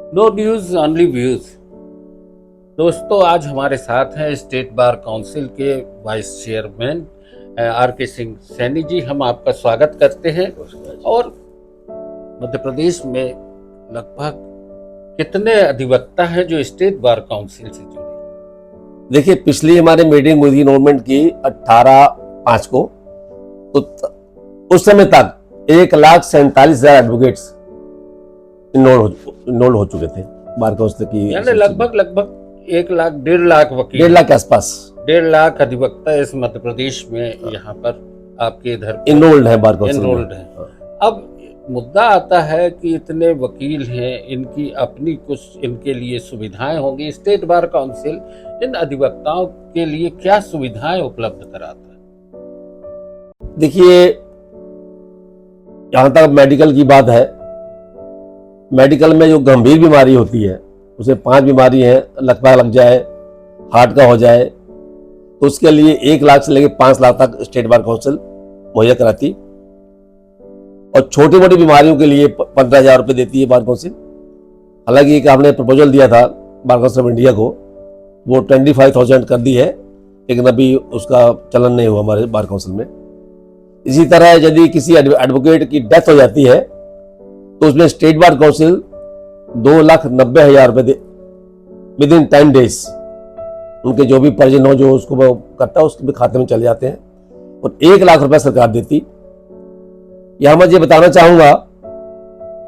No news only views. दोस्तों, आज हमारे साथ हैं स्टेट बार काउंसिल के वाइस चेयरमैन आर के सिंह सैनी जी। हम आपका स्वागत करते हैं। और मध्य प्रदेश में लगभग कितने अधिवक्ता हैं जो स्टेट बार काउंसिल से जुड़े? देखिए, पिछली हमारी मीटिंग हुई थी इनरोलमेंट की 18/5 को, तो उस समय तक 1,47,000 एडवोकेट्स इनरोल हो चुके थे बार काउंसिल की। यानी लगभग 1 लाख 1.5 लाख वकील, 1.5 लाख के आसपास 1.5 लाख अधिवक्ता इस मध्य प्रदेश में यहाँ पर आपके इधर इनरोल्ड है बार काउंसिल में। इनरोल्ड है। अब मुद्दा आता है कि इतने वकील हैं, इनकी अपनी कुछ इनके लिए सुविधाएं होंगी। स्टेट बार काउंसिल इन अधिवक्ताओं के लिए क्या सुविधाएं उपलब्ध कराता है? देखिए, जहां तक मेडिकल की बात है, मेडिकल में जो गंभीर बीमारी होती है, उसे 5 बीमारी है, लग जाए, हार्ट का हो जाए, तो उसके लिए 1 लाख से लेकर 5 लाख तक स्टेट बार काउंसिल मुहैया कराती। और छोटी मोटी बीमारियों के लिए 15,000 रुपये देती है बार काउंसिल। हालांकि एक आपने प्रपोजल दिया था बार काउंसिल ऑफ इंडिया को, वो 25,000 कर दी है, लेकिन अभी उसका चलन नहीं हुआ हमारे बार काउंसिल में। इसी तरह यदि किसी एडवोकेट की डेथ हो जाती है तो उसमें स्टेट बार काउंसिल 2,90,000 रुपये विद इन 10 डेज उनके जो भी परिजन हो जो उसको करता है उसके भी खाते में चले जाते हैं, और 1 लाख रुपए सरकार देती। यहां मैं ये बताना चाहूंगा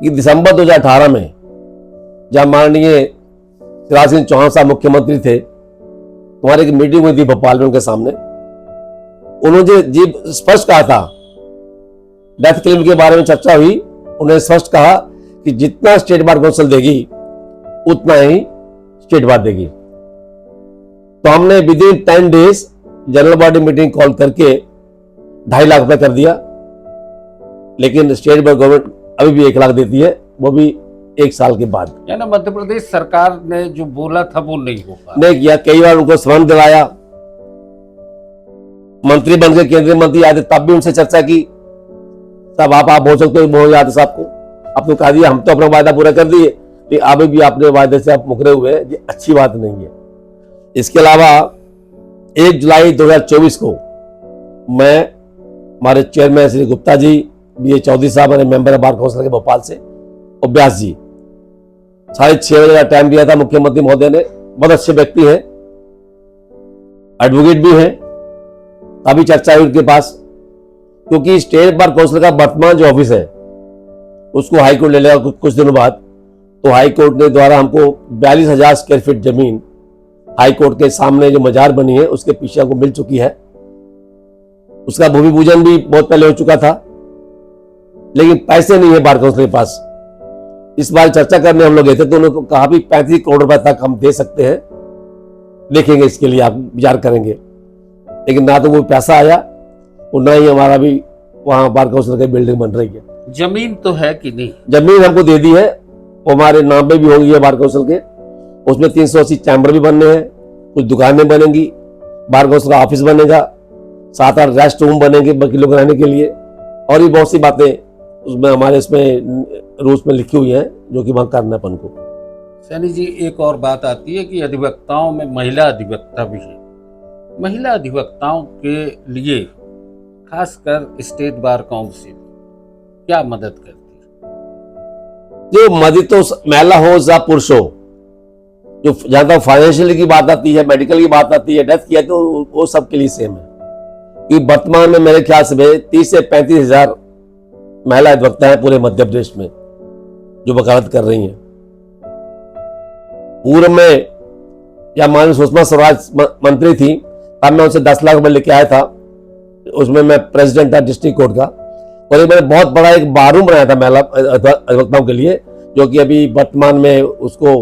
कि दिसंबर 2018 में जहां माननीय शिवराज सिंह चौहान साहब मुख्यमंत्री थे, तुम्हारी एक मीटिंग हुई थी भोपाल में उनके सामने। उन्होंने जी स्पष्ट कहा था, डेथ क्लेम के बारे में चर्चा हुई, उन्होंने स्पष्ट कहा कि जितना स्टेट बार काउंसिल देगी उतना ही स्टेट बार देगी। तो हमने with in 10 days general body meeting call करके 2.5 लाख रुपए कर दिया, लेकिन स्टेट बार गवर्नमेंट अभी भी 1 लाख देती है, वो भी 1 साल के बाद। यानी मध्य प्रदेश सरकार ने जो बोला था वो नहीं हो पाया, नहीं किया। कई बार उनको समन दिलाया, मंत्री बन के केंद्रीय मंत्री आए थे तब भी उनसे चर्चा की, तब आप बोल सकते हो मोहन यादव साहब को, अब तो कहा दिया हम तो अपना वायदा पूरा कर दिए, लेकिन अभी भी आपने वायदे से आप मुकरे हुए हैं, ये अच्छी बात नहीं है। इसके अलावा 1 जुलाई 2024 को मैं हमारे चेयरमैन श्री गुप्ता जी, बी ए चौधरी साहब, मेरे मेंबर बार काउंसिल के भोपाल से, और व्यास जी, 6:30 बजे का टाइम दिया था मुख्यमंत्री महोदय ने। बहुत अच्छे व्यक्ति हैं, एडवोकेट भी हैं, तभी चर्चा हुई उनके पास, क्योंकि स्टेट बार काउंसिल का वर्तमान जो ऑफिस है उसको हाई कोर्ट ले लेगा कुछ दिनों बाद। तो हाई कोर्ट ने द्वारा हमको 42,000 स्क्वायर फीट जमीन हाई कोर्ट के सामने जो मजार बनी है उसके पीछे हमको मिल चुकी है। उसका भूमि पूजन भी बहुत पहले हो चुका था, लेकिन पैसे नहीं है बार काउंसिल के पास। इस बार चर्चा करने हम लोग गए थे तो उन्होंने कहा भी 35 करोड़ रुपए तक हम दे सकते हैं, देखेंगे इसके लिए, आप विचार करेंगे। लेकिन ना तो वो पैसा आया और ना ही हमारा भी वहां बार काउंसिल की बिल्डिंग बन रही है। जमीन तो है कि नहीं? जमीन हमको दे दी है, वो हमारे नाम पे भी होगी बार काउंसिल के। उसमें 380 चैम्बर भी बनने हैं, कुछ दुकानें बनेंगी, बार काउंसिल का ऑफिस बनेगा, 7-8 रेस्ट रूम बनेंगे वकीलों को रहने के लिए, और भी बहुत सी बातें उसमें हमारे इसमें रूल्स में लिखी हुई हैं जो कि वहां करना अपन को। सैनी जी, एक और बात आती है कि अधिवक्ताओं में महिला अधिवक्ता भी है। महिला अधिवक्ताओं के लिए खासकर स्टेट बार काउंसिल क्या मदद करती है? जो मदद तो महिला हो या पुरुष हो, जो जहां तक फाइनेंशियल की बात आती है, मेडिकल की बात आती है, डेथ की है, तो वो सबके लिए सेम है। कि वर्तमान में मेरे ख्याल से 30 से 35,000 महिला अधिवक्ता है पूरे मध्य प्रदेश में जो वकालत कर रही हैं। पूर्व में या माननीय सुषमा स्वराज मंत्री थी, तब मैं उनसे 10 लाख रुपए लेके आया था, उसमें मैं प्रेसिडेंट था डिस्ट्रिक्ट कोर्ट का, और मैंने बहुत बड़ा एक बारूम बनाया था महिला अधिवक्ताओं के लिए, जो कि अभी वर्तमान में उसको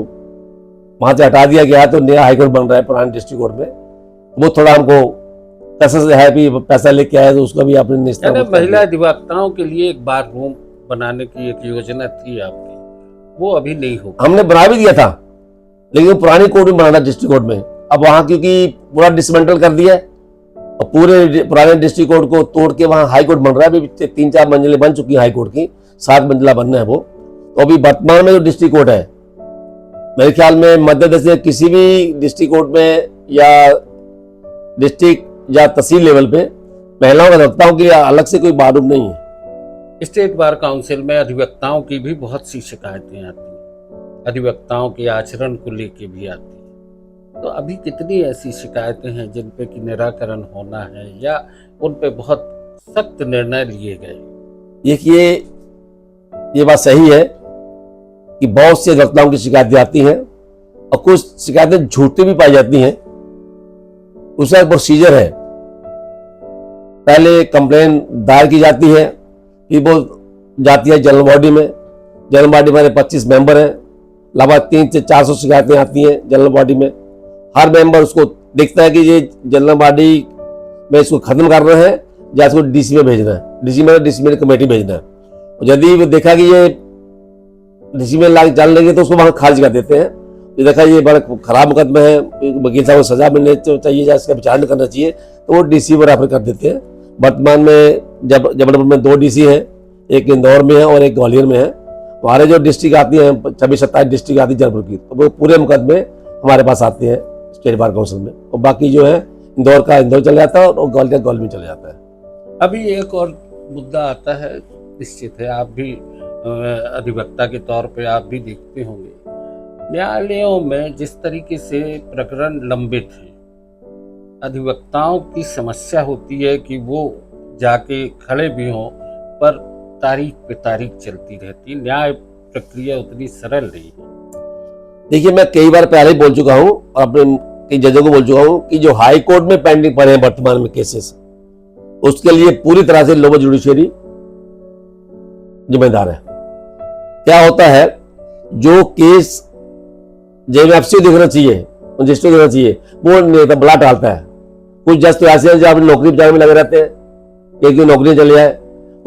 वहां से हटा दिया गया है, तो नया हाईकोर्ट बन रहा है पुराने डिस्ट्रिक्ट कोर्ट में। वो थोड़ा हमको पैसा से है भी, पैसा लेके आया तो उसका भी आपने निश्चित। महिला अधिवक्ताओं के लिए एक बार रूम बनाने की एक योजना थी आपकी, वो अभी नहीं हो। हमने बना भी दिया था, लेकिन पुरानी कोर्ट में बनाना डिस्ट्रिक्ट कोर्ट में, अब वहां क्योंकि पूरा डिसमेंटल कर दिया है और पूरे पुराने डिस्ट्रिक्ट कोर्ट को तोड़ के वहां हाई कोर्ट बन रहा है। अभी 3-4 मंजिलें बन चुकी है हाई कोर्ट की, 7 मंजिला बनना है वो। तो अभी वर्तमान में जो डिस्ट्रिक्ट कोर्ट है मेरे ख्याल में मध्य प्रदेश में किसी भी डिस्ट्रिक्ट कोर्ट में या डिस्ट्रिक्ट या तहसील लेवल पे महिलाओं का अधिवक्ताओं के लिए अलग से कोई बार रूम नहीं है। स्टेट बार काउंसिल में अधिवक्ताओं की भी बहुत सी शिकायतें आती हैं, अधिवक्ताओं के आचरण को लेके भी आती है। तो अभी कितनी ऐसी शिकायतें हैं जिन पे कि निराकरण होना है या उन पे बहुत सख्त निर्णय लिए गए? देखिए, ये बात सही है कि बहुत से अधिवक्ताओं की शिकायतें आती हैं और कुछ शिकायतें झूठी भी पाई जाती हैं। उसका एक प्रोसीजर है। पहले कंप्लेन दायर की जाती है, फिर वो जाती है जनरल बॉडी में। जनरल बॉडी में 25 मेंबर हैं, लगभग 300 से 400 शिकायतें आती हैं जनरल बॉडी में। हर मेंबर उसको देखता है कि ये जनरल बॉडी में इसको खत्म करना है या इसको डीसी में भेजना है, डीसी में कमेटी भेजना है। और यदि वो देखा कि ये डीसी में लाके चल लेंगे तो उसको वहां खारिज कर देते हैं। ये देखा ये बड़ा खराब मुकदमा है, वकील साहब को सजा मिलनी चाहिए या इसका विचार करना चाहिए, तो वो डीसी पर रेफर कर देते हैं। वर्तमान में जबलपुर में 2 डीसी हैं, एक इंदौर में है और एक ग्वालियर में है। हमारे जो डिस्ट्रिक्ट आती है 26-27 डिस्ट्रिक्ट आती है जबलपुर की, तो वो पूरे मुकदमे हमारे पास आते हैं स्टेट बार काउंसिल में। और बाकी जो है इंदौर का इंदौर चला जाता है और ग्वालियर का ग्वालियर में चला जाता है। अभी एक और मुद्दा आता है, निश्चित है आप भी अधिवक्ता के तौर पे आप भी देखते होंगे, न्यायालयों में जिस तरीके से प्रकरण लंबित है, अधिवक्ताओं की समस्या होती है कि वो जाके खड़े भी हों पर तारीख पे तारीख चलती रहती, न्याय प्रक्रिया उतनी सरल नहीं है। देखिए, मैं कई बार पहले ही बोल चुका हूँ और अपने कई जजों को बोल चुका हूँ कि जो हाई कोर्ट में पेंडिंग पड़े हैं वर्तमान में केसेस, उसके लिए पूरी तरह से लोअर जुडिशरी जिम्मेदार है। क्या होता है, जो केस जेएमएफसी देखना चाहिए, रजिस्टर देखना चाहिए, वो नेता बड़ा टालता है। कुछ जज तो ऐसे हैं जो अपनी नौकरी बचाने में लगे रहते हैं, एक दिन नौकरी चले जाए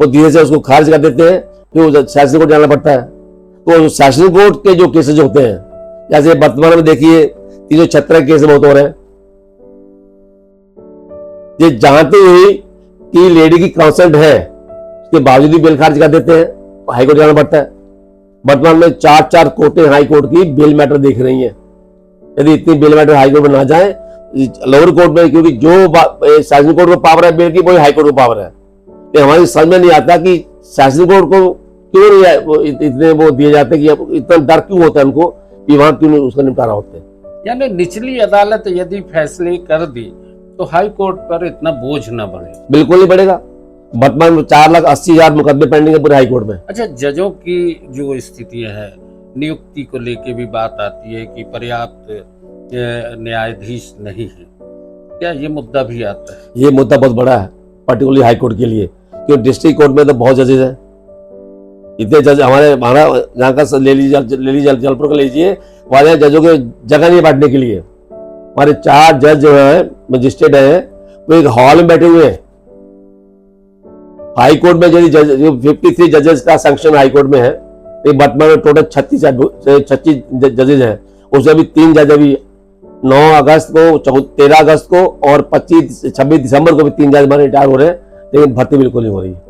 वो धीरे से उसको खारिज कर देते हैं, फिर सेशन कोर्ट जाना पड़ता है। तो सेशन कोर्ट के जो केसेज होते हैं, जैसे वर्तमान में देखिए 376 केस बहुत हो रहे हैं, ये जानते हुए कि लेडी की कंसेंट है उसके बावजूद भी बेल खारिज कर देते हैं, तो हाईकोर्ट जाना पड़ता है। वर्तमान में 4 कोर्टें हाई कोर्ट की बेल मैटर देख रही हैं। यदि इतनी बेल मैटर हाई कोर्ट में ना जाए लोअर कोर्ट में, क्योंकि जो सेशन कोर्ट को पावर है बेल की, वही हाई कोर्ट को पावर है। ये हमारी समझ में नहीं आता कि सेशन कोर्ट को क्यों नहीं इतने वो दिए जाते कि इतना डर क्यों होता है उनको कि वहां क्यों उसका निपटारा होता है। यानी निचली अदालत यदि फैसले कर दी तो हाई कोर्ट पर इतना बोझ न बढ़े। बिल्कुल नहीं बढ़ेगा। वर्तमान में 4,80,000 मुकदमे पेंडिंग है पूरे हाई कोर्ट में। अच्छा, जजों की जो स्थितियां है, नियुक्ति को लेके भी बात आती है कि पर्याप्त न्यायाधीश नहीं है, क्या ये मुद्दा भी आता है? ये मुद्दा बहुत बड़ा है, पर्टिकुलरली हाई कोर्ट के लिए, क्योंकि डिस्ट्रिक्ट कोर्ट में तो बहुत जजेज हैं। इतने जज हमारा यहाँ का ले लीजिए जलपुर का लीजिए, हमारे जजों के जगह नहीं बैठने के लिए। हमारे 4 जज जो है मजिस्ट्रेट है, वो एक हॉल में बैठे हुए हैं। हाई कोर्ट में यदि 53 जजेस का सैंक्शन हाई कोर्ट में है, तो वर्तमान में टोटल 36 जजेज हैं। उसमें भी 3 जज अभी 9 अगस्त को, 13 अगस्त को और 26 दिसंबर को भी 3 जज हमारे रिटायर हो रहे हैं, लेकिन भर्ती बिल्कुल नहीं हो रही है।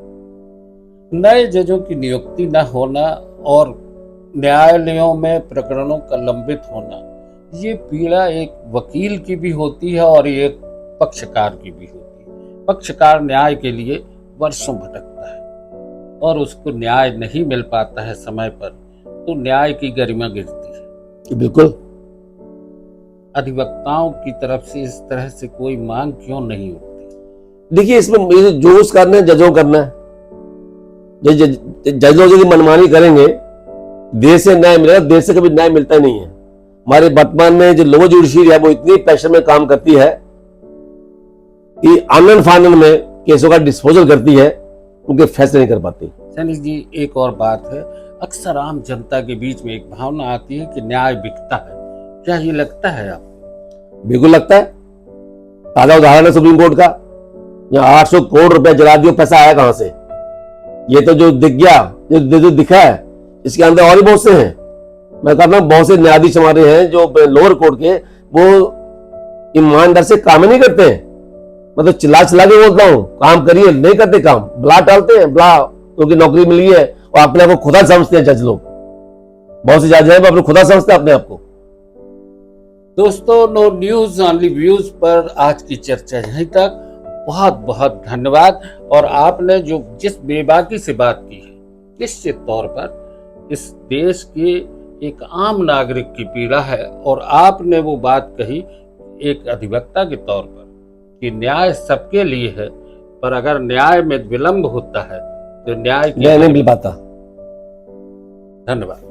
नए जजों की नियुक्ति न होना और न्यायालयों में प्रकरणों का लंबित होना, ये पीड़ा एक वकील की भी होती है और एक पक्षकार की भी होती है। पक्षकार न्याय के लिए वर्षों भटकता है और उसको न्याय नहीं मिल पाता है समय पर, तो न्याय की गरिमा गिरती है। बिल्कुल। अधिवक्ताओं की तरफ से इस तरह से कोई मांग क्यों नहीं उठती? देखिए, इसमें जो उस करना है जजों करना है। जजों यदि मनमानी करेंगे, देश से न्याय मिलेगा, देश से कभी न्याय मिलता ही नहीं है। हमारे वर्तमान में जो लोअर जुडिशरी है वो इतनी प्रेशर में काम करती है कि आनंद फानन में केसों का डिस्पोजल करती है, उनके फैसले नहीं कर पाती। सैनिक जी, एक और बात है, अक्सर आम जनता के बीच में एक भावना आती है कि न्याय बिकता है, क्या ये लगता है आपको? बिल्कुल लगता है। ताजा उदाहरण है सुप्रीम कोर्ट का, यहाँ 800 करोड़ रुपया जला दिया, पैसा आया कहां से? ये तो जो दिख गया, जो दिखा है, इसके अंदर और भी बहुत से हैं। मैं कहता हूँ बहुत से न्यायाधीश हमारे हैं जो लोअर कोर्ट के, वो ईमानदार से काम नहीं करते हैं। मतलब चिल्ला चिल्ला के बोलता हूँ काम करिए, नहीं करते काम, ब्ला टालते हैं, ब्ला क्योंकि नौकरी मिली है और अपने आप को खुदा समझते हैं जज लोग। बहुत से जज हैं वो अपने खुदा समझते हैं अपने आप को। दोस्तों, नो न्यूज ओनली व्यूज पर आज की चर्चा यहीं तक। बहुत बहुत धन्यवाद। और आपने जो जिस बेबाकी से बात की है, निश्चित तौर पर इस देश के एक आम नागरिक की पीड़ा है, और आपने वो बात कही एक अधिवक्ता के तौर पर कि न्याय सबके लिए है, पर अगर न्याय में विलंब होता है तो न्याय नहीं मिल पाता। धन्यवाद।